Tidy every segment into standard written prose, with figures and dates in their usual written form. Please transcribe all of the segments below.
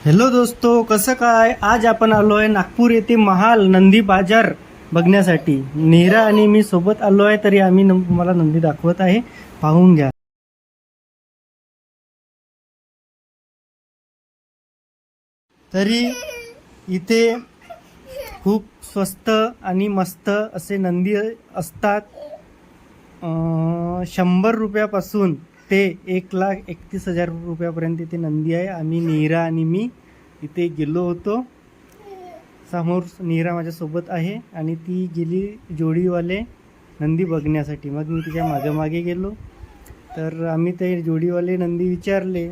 Hello दोस्तो, कसं काय? आज आपण आलो आहे नागपूर येथे महाल नंदी बाजार बघण्यासाठी. नीरा आणि मी सोबत आलो आहे, तरी आम्ही तुम्हाला नंदी दाखवत आहे, पाहून घ्या. तरी इथे खूप स्वस्त आणि मस्त असे नंदी असतात. 100 रुपयापासून ते 1,31,000 रुपयापर्यंत इथे नंदी आहे. आम्ही नीरा आणि मी इथे गेलो होतो. समोर नीरा माझ्यासोबत आहे आणि ती गेली जोडीवाले नंदी बघण्यासाठी. मग मी तिच्या मागे गेलो, तर आम्ही ते जोडीवाले नंदी विचारले,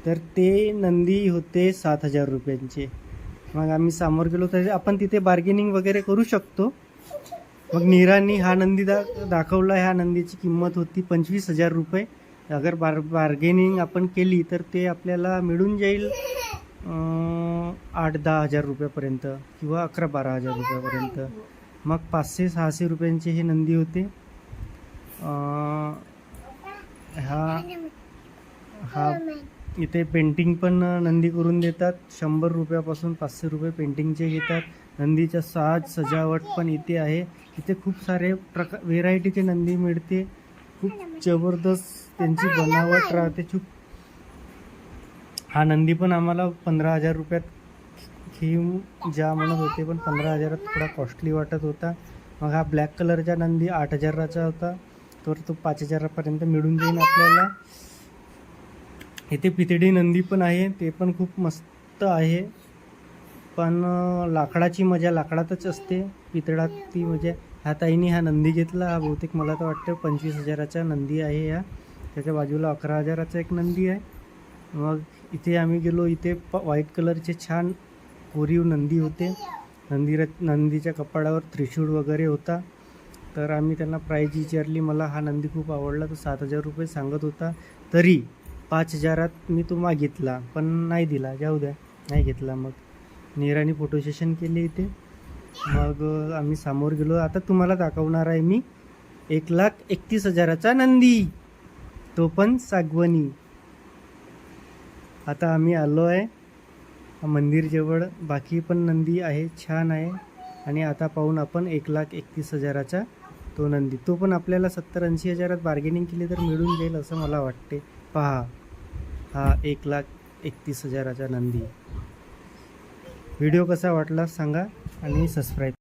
तर ते नंदी होते 7,000 रुपयांचे. मग आम्ही समोर गेलो, तर आपण तिथे बार्गेनिंग वगैरे करू शकतो. मग नीरांनी हा नंदी दाखवला. ह्या नंदीची किंमत होती 25,000 रुपये. अगर बार्गेनिंग आपण केली तर ते आपल्याला मिळून जाईल 8-10 हजार रुपयापर्यंत किंवा 11-12 हजार रुपयापर्यंत. मग 500-600 रुपयांचे हे नंदी होते. हा इथे पेंटिंग पण नंदी करून देतात. 100 रुपयापासून 500 रुपये पेंटिंगचे घेतात. नंदीच्या साज सजावट पण इथे आहे. इथे खूप सारे व्हेरायटीचे नंदी मिळते. खूप जबरदस्त त्यांची बनावट राहते. हा नंदी पण आम्हाला 15,000 रुपयात घेऊन ज्या म्हणत होते, पण 15,000 थोडा कॉस्टली वाटत होता. मग हा ब्लॅक कलरचा नंदी 8,000चा होता, तर तो 5,000पर्यंत मिळून जाईल आपल्याला. इथे पितळी नंदी पण आहे, ते पण खूप मस्त आहे. पण लाकडाची मजा लाकडातच असते, पितळात ती मजा. ह्या ताईने हा नंदी घेतला. हा बहुतेक मला तर वाटतं 25,000चा नंदी आहे. त्याच्या बाजूला 11,000चा एक नंदी आहे. मग इथे आम्ही गेलो. इथे व्हाईट कलरचे छान कोरीव नंदी होते. नंदीच्या कपाळावर त्रिशूळ वगैरे होता. तर आम्ही त्यांना प्राईज विचारली. मला हा नंदी खूप आवडला. तो 7,000 रुपये सांगत होता. तरी 5,000त मी तो मागितला, पण नाही दिला. जाऊ द्या, नाही घेतला. मग नीराने फोटो सेशन केले इथे. मग आम्ही समोर गेलो. आता तुम्हाला दाखवणार आहे मी 1,31,000चा नंदी, तो पण सागवनी. आता आम्ही आलो आहे मंदिरजवळ. बाकी पण नंदी आहे, छान आहे. आणि आता पाहून आपण 1,31,000चा तो नंदी, तो पण आपल्याला 70-80 हजारात बार्गेनिंग केली तर मिळून जाईल असं मला वाटते. पहा, हा 1,31,000चा नंदी. व्हिडिओ कसा वाटला सांगा आणि सबस्क्राईब.